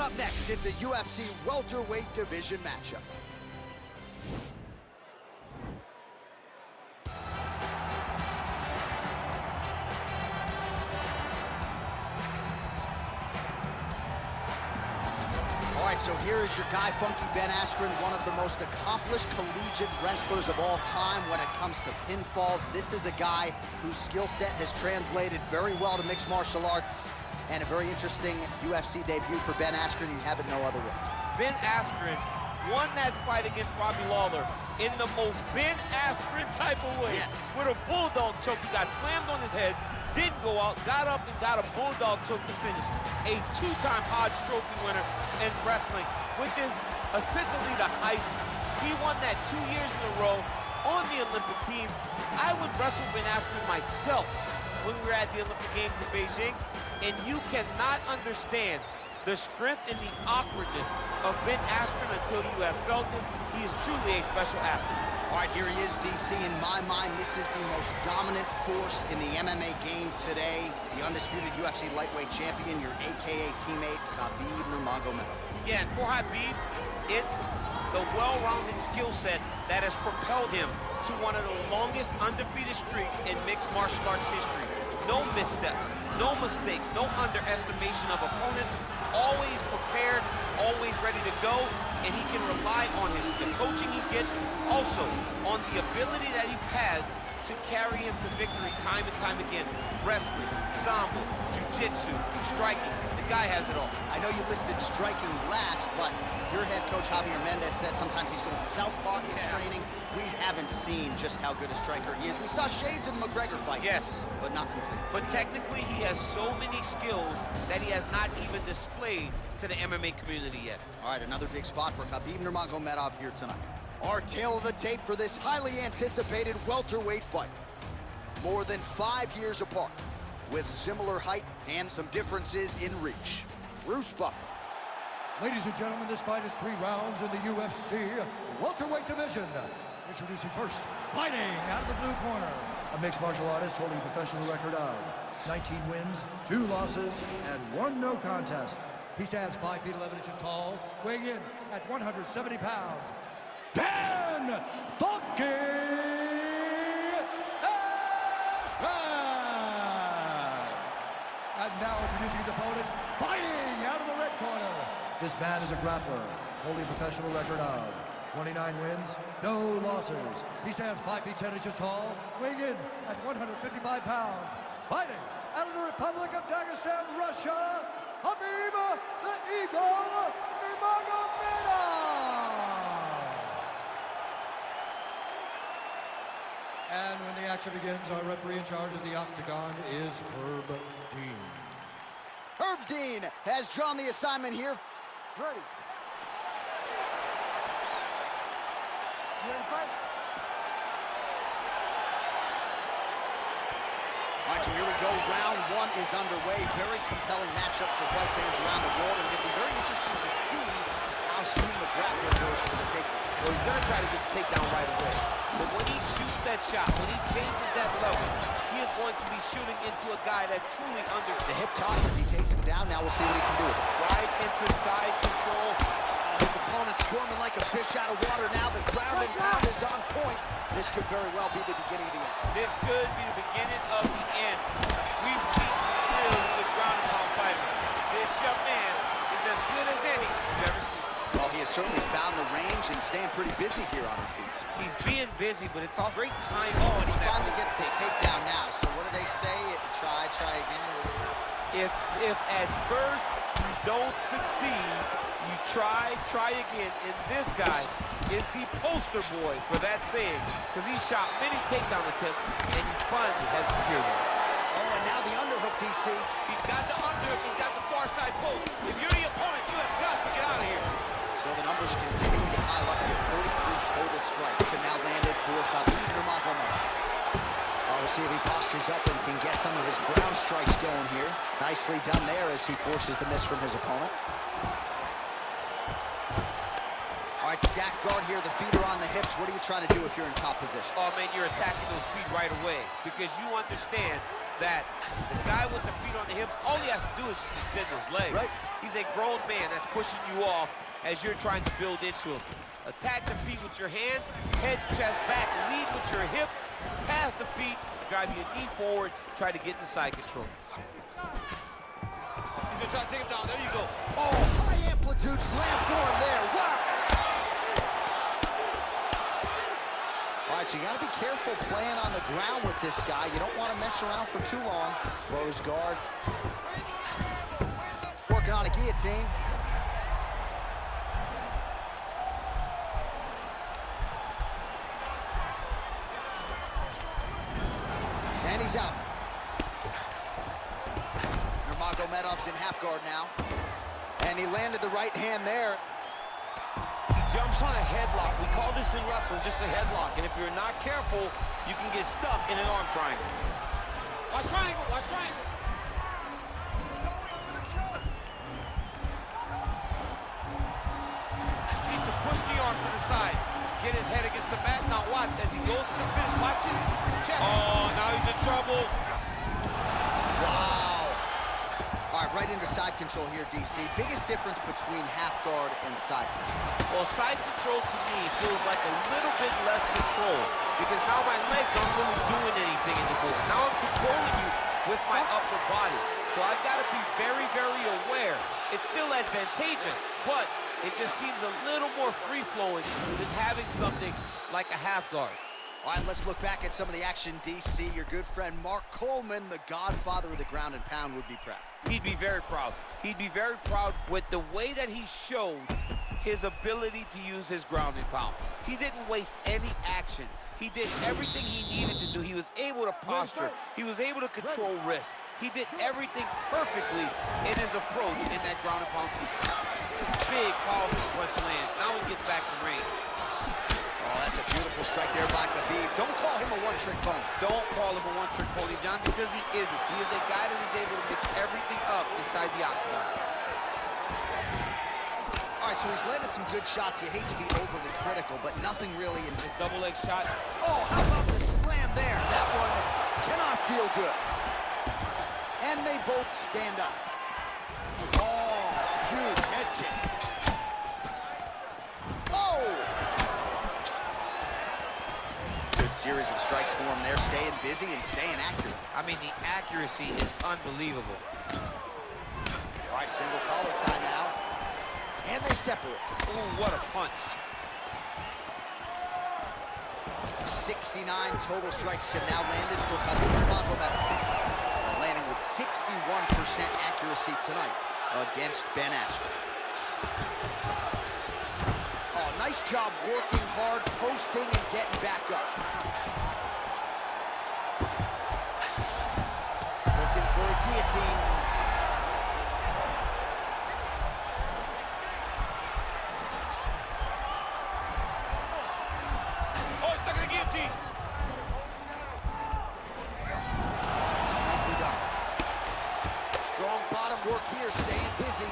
Coming up next, it's a UFC welterweight division matchup. All right, so here is your guy, Funky Ben Askren, one of the most accomplished collegiate wrestlers of all time when it comes to pinfalls. This is a guy whose skill set has translated very well to mixed martial arts, and a very interesting UFC debut for Ben Askren. You have it no other way. Ben Askren won that fight against Robbie Lawler in the most Ben Askren type of way. Yes. With a bulldog choke. He got slammed on his head, didn't go out, got up and got a bulldog choke to finish. A two-time Hodge Trophy winner in wrestling, which is essentially the heist. He won that 2 years in a row on the Olympic team. I would wrestle Ben Askren myself when we were at the Olympic Games in Beijing, and you cannot understand the strength and the awkwardness of Ben Askren until you have felt it. He is truly a special athlete. All right, here he is, DC. In my mind, this is the most dominant force in the MMA game today. The undisputed UFC lightweight champion, your AKA teammate, Khabib Nurmagomedov. Yeah, and for Khabib, it's the well-rounded skill set that has propelled him to one of the longest undefeated streaks in mixed martial arts history. No missteps, no mistakes, no underestimation of opponents, always prepared, always ready to go, and he can rely on the coaching he gets, also on the ability that he has to carry him to victory time and time again. Wrestling, sambo, jiu-jitsu, striking, the guy has it all. I know you listed striking last, but your head coach, Javier Mendez, says sometimes he's going southpaw in training. We haven't seen just how good a striker he is. We saw shades in the McGregor fight. Yes. But not complete. But technically, he has so many skills that he has not even displayed to the MMA community yet. All right, another big spot for Khabib Nurmagomedov here tonight. Our tale of the tape for this highly anticipated welterweight fight. More than 5 years apart, with similar height and some differences in reach. Bruce Buffer. Ladies and gentlemen, this fight is 3 rounds in the UFC welterweight division. Introducing first, fighting out of the blue corner, a mixed martial artist holding a professional record of 19 wins, 2 losses, and 1 no contest. He stands 5 feet 11 inches tall, weighing in at 170 pounds. Ben Funky Askren! And now introducing his opponent, fighting out of the red corner. This man is a grappler, holding a professional record of 29 wins, no losses. He stands 5 feet 10 inches tall, weighing in at 155 pounds. Fighting out of the Republic of Dagestan, Russia, Khabib the Eagle Nurmagomedov! And when the action begins, our referee in charge of the Octagon is Herb Dean. Herb Dean has drawn the assignment here. Ready. You ready to fight? All right, so here we go. Round 1 is underway. Very compelling matchup for fight fans around the world. And it'll be very interesting to see how soon the grappler goes for the takedown. Well, he's going to try to get the takedown right away. But when he shoots that shot, when he changes that level, he is going to be shooting into a guy that truly understands. The hip toss as he takes him down. Now we'll see what he can do with it. Right into side control. His opponent squirming like a fish out of water now. The ground and pound is on point. This could very well be the beginning of the end. This could be the beginning of the end. We've seen some really good ground and pound fighting. This young man is as good as any you've ever seen. Well, he has certainly found the range and staying pretty busy here on his feet. He's being busy, but it's all great time. Oh, and he finally gets the takedown now. So what do they say? Try again. If at first you don't succeed, you try again. And this guy is the poster boy for that saying, because he shot many takedown attempts, and he finally has secured one. Oh, and now the underhook, DC. He's got the underhook, he's got the far side post. If you're the opponent, you have got to get out of here. So the numbers continuing to pile up here. 33 total strikes, and now landed for Khabib Nurmagomedov. We'll see if he postures up and can get some of his ground strikes going here. Nicely done there as he forces the miss from his opponent. All right, stack guard here. The feet are on the hips. What are you trying to do if you're in top position? Oh, man, you're attacking those feet right away because you understand that the guy with the feet on the hips, all he has to do is just extend his legs. Right. He's a grown man that's pushing you off as you're trying to build into him. Attack the feet with your hands, head, chest, back, lead with your hips, pass the feet, drive your knee forward, try to get into side control. He's gonna try to take him down. There you go. Oh, high amplitude slam for him there. Wow. All right, so you got to be careful playing on the ground with this guy. You don't want to mess around for too long. Close guard. Working on a guillotine. And he's out. Nurmagomedov's in half guard now. And he landed the right hand there. He jumps on a headlock. We call this in wrestling just a headlock. And if you're not careful, you can get stuck in an arm triangle. Watch triangle, watch triangle. He's to push the arm to the side. Get his head against the mat. Now watch as he goes to the finish. Watch his chest. Oh, now he's in trouble. Wow. All right, right into side control here, DC. Biggest difference between half guard and side control. Well, side control to me feels like a little bit less control because now my legs aren't really doing anything anymore. Now I'm controlling you with my upper body. So I've got to be very, very aware. It's still advantageous, but it just seems a little more free-flowing than having something like a half guard. All right, let's look back at some of the action, DC. Your good friend Mark Coleman, the godfather of the ground and pound, would be proud. He'd be very proud. He'd be very proud with the way that he showed his ability to use his ground and pound. He didn't waste any action. He did everything he needed to do. He was able to posture. He was able to control wrist. He did everything perfectly in his approach in that ground and pound sequence. Big, powerful punch land. Now he gets back to range. Oh, that's a beautiful strike there by Khabib. Don't call him a one-trick pony. Don't call him a one-trick pony, John, because he isn't. He is a guy that is able to mix everything up inside the octagon. All right, so he's landed some good shots. You hate to be overly critical, but nothing really in His double leg shot. Oh, how about the slam there? That one cannot feel good. And they both stand up. Oh, huge head kick. Oh! Good series of strikes for him there, staying busy and staying accurate. I mean, the accuracy is unbelievable. All right, single collar tie now. And they separate. Ooh, what a punch. 69 total strikes have now landed for Khabib Nurmagomedov. Landing with 61% accuracy tonight against Ben Askren. Oh, nice job working hard, posting, and getting back up. Looking for a guillotine. Nicely done. Strong bottom work here, staying busy.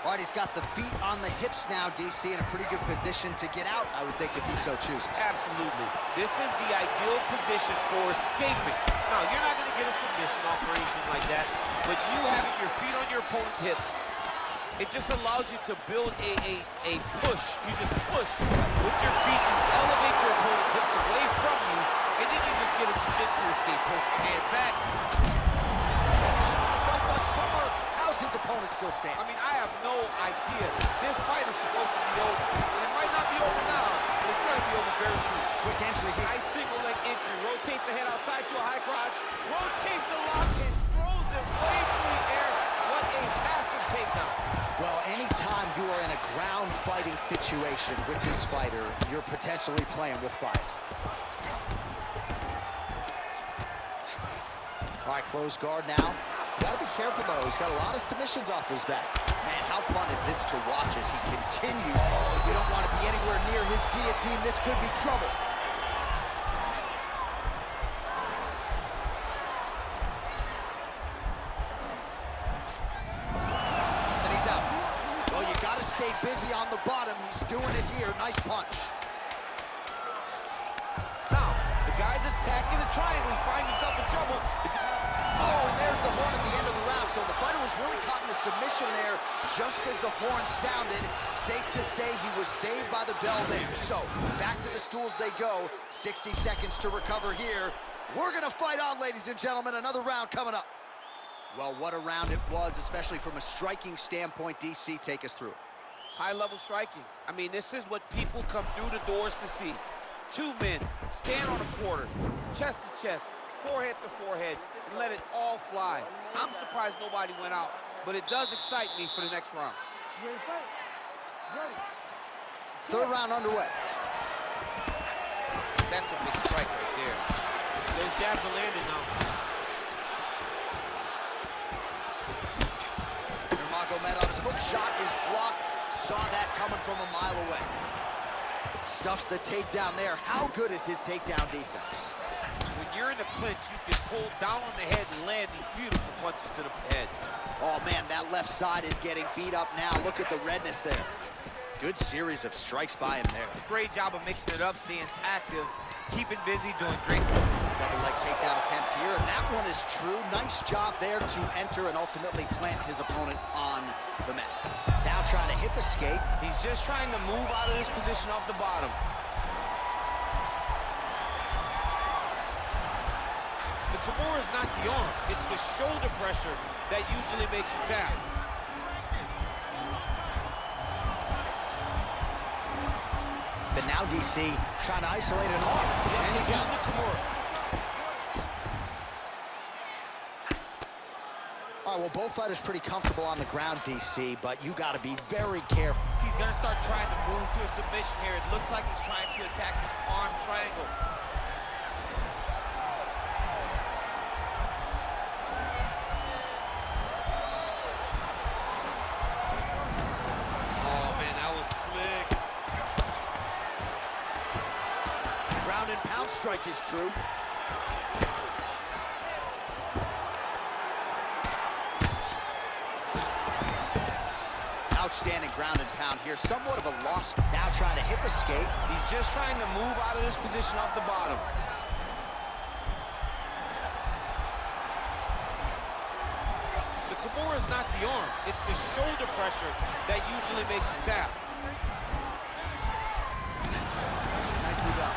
All right, he's got the feet on the hips now, DC, in a pretty good position to get out, I would think, if he so chooses. Absolutely. This is the ideal position for escaping. Now, you're not going to get a submission off or anything like that, but you having your feet on your opponent's hips, it just allows you to build a push. You just push with your feet. You elevate your opponent's hips away from you, and then you just get a jiu-jitsu escape. Push your hand back. Fight thus far. How's his opponent still standing? I mean, I have no idea. This fight is supposed to be over. And it might not be over now, but it's going to be over very soon. Quick entry here. Nice single leg entry. Rotates the head outside to a high crotch. Rotates the lock and throws it way through the air. What a massive takedown. Well, anytime you are in a ground fighting situation with this fighter, you're potentially playing with fire. All right, close guard now. Gotta be careful, though. He's got a lot of submissions off his back. Man, how fun is this to watch as he continues? You don't want to be anywhere near his guillotine. This could be trouble. And he's out. Well, you gotta stay busy on the bottom. He's doing it here. Nice punch. Now, the guy's attacking the triangle. He finds himself in trouble. Oh, and there's the horn at the end of the round. So the fighter was really caught in a submission there just as the horn sounded. Safe to say he was saved by the bell there. So back to the stools they go. 60 seconds to recover here. We're going to fight on, ladies and gentlemen. Another round coming up. Well, what a round it was, especially from a striking standpoint. DC, take us through. High-level striking. I mean, this is what people come through the doors to see. Two men stand on a quarter, chest to chest, forehead to forehead, and let it all fly. I'm surprised nobody went out, but it does excite me for the next round. Third round underway. That's a big strike right there. Those jabs are landing now. Nurmagomedov's hook shot is blocked. Saw that coming from a mile away. Stuffs the takedown there. How good is his takedown defense? When you're in the clinch, you can pull down on the head and land these beautiful punches to the head. Oh, man, that left side is getting beat up now. Look at the redness there. Good series of strikes by him there. Great job of mixing it up, staying active, keeping busy, doing great. Double leg takedown attempt here, and that one is true. Nice job there to enter and ultimately plant his opponent on the mat. Now trying to hip escape. He's just trying to move out of this position off the bottom. The Kimura is not the arm. It's the shoulder pressure that usually makes you tap. But now DC trying to isolate an arm. And he's got the Kimura. All right, well, both fighters pretty comfortable on the ground, DC, but you got to be very careful. He's going to start trying to move to a submission here. It looks like he's trying to attack the arm triangle. Oh, man, that was slick. Ground and pound strike is true. Outstanding ground and pound here. Somewhat of a loss. Now trying to hip escape. He's just trying to move out of this position off the bottom. The Kimura is not the arm. It's the shoulder pressure that usually makes you tap. Nicely done.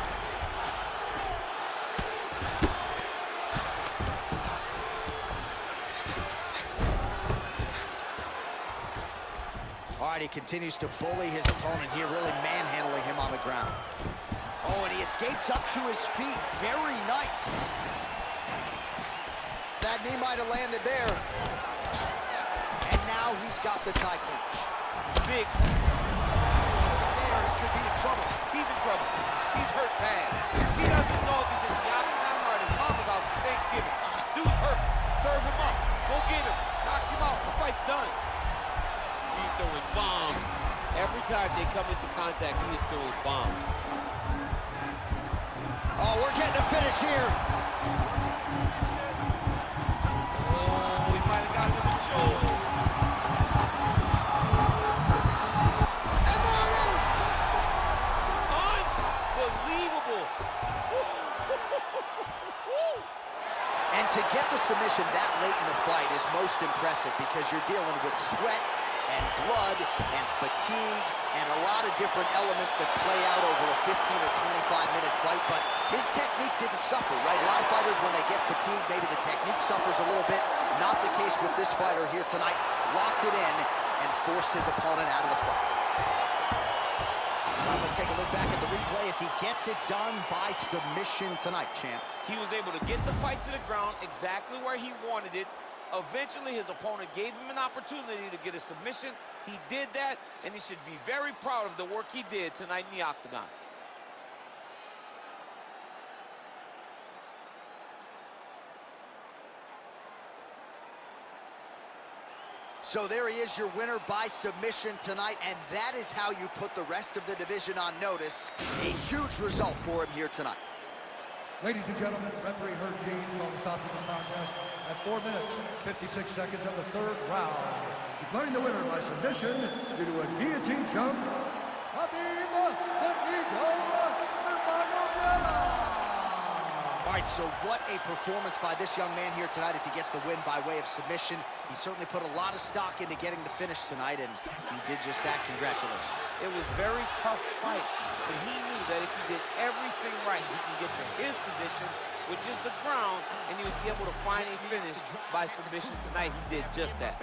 All right, he continues to bully his opponent here, really manhandling him on the ground. Oh, and he escapes up to his feet. Very nice. That knee might have landed there. And now he's got the tie clinch. Big. There, he could be in trouble. He's in trouble. He's hurt bad. He doesn't know if he's in the Octagon or at his mama's house for Thanksgiving. Dude's hurt. Serve him up. Go get him. Knock him out. The fight's done. He's throwing bombs. Every time they come into contact, he is throwing bombs. Oh, we're getting a finish here. Oh, we might have got him in the shoulder. And there it is! Unbelievable. And to get the submission that late in the fight is most impressive because you're dealing with sweat and blood and fatigue and a lot of different elements that play out over a 15 or 25-minute fight, but his technique didn't suffer, right? A lot of fighters, when they get fatigued, maybe the technique suffers a little bit. Not the case with this fighter here tonight. Locked it in and forced his opponent out of the fight. All right, let's take a look back at the replay as he gets it done by submission tonight, champ. He was able to get the fight to the ground exactly where he wanted it. Eventually, his opponent gave him an opportunity to get a submission. He did that, and he should be very proud of the work he did tonight in the Octagon. So there he is, your winner by submission tonight, and that is how you put the rest of the division on notice. A huge result for him here tonight. Ladies and gentlemen, referee Herb Dean's going to stop this contest at 4 minutes, 56 seconds of the third round. Declaring the winner by submission due to a guillotine jump, Khabib the Eagle Nurmagomedov. All right, so what a performance by this young man here tonight as he gets the win by way of submission. He certainly put a lot of stock into getting the finish tonight, and he did just that. Congratulations. It was a very tough fight, but he knew that if he did everything right, he can get to his position, which is the ground, and he would be able to find a finish by submission tonight. He did just that.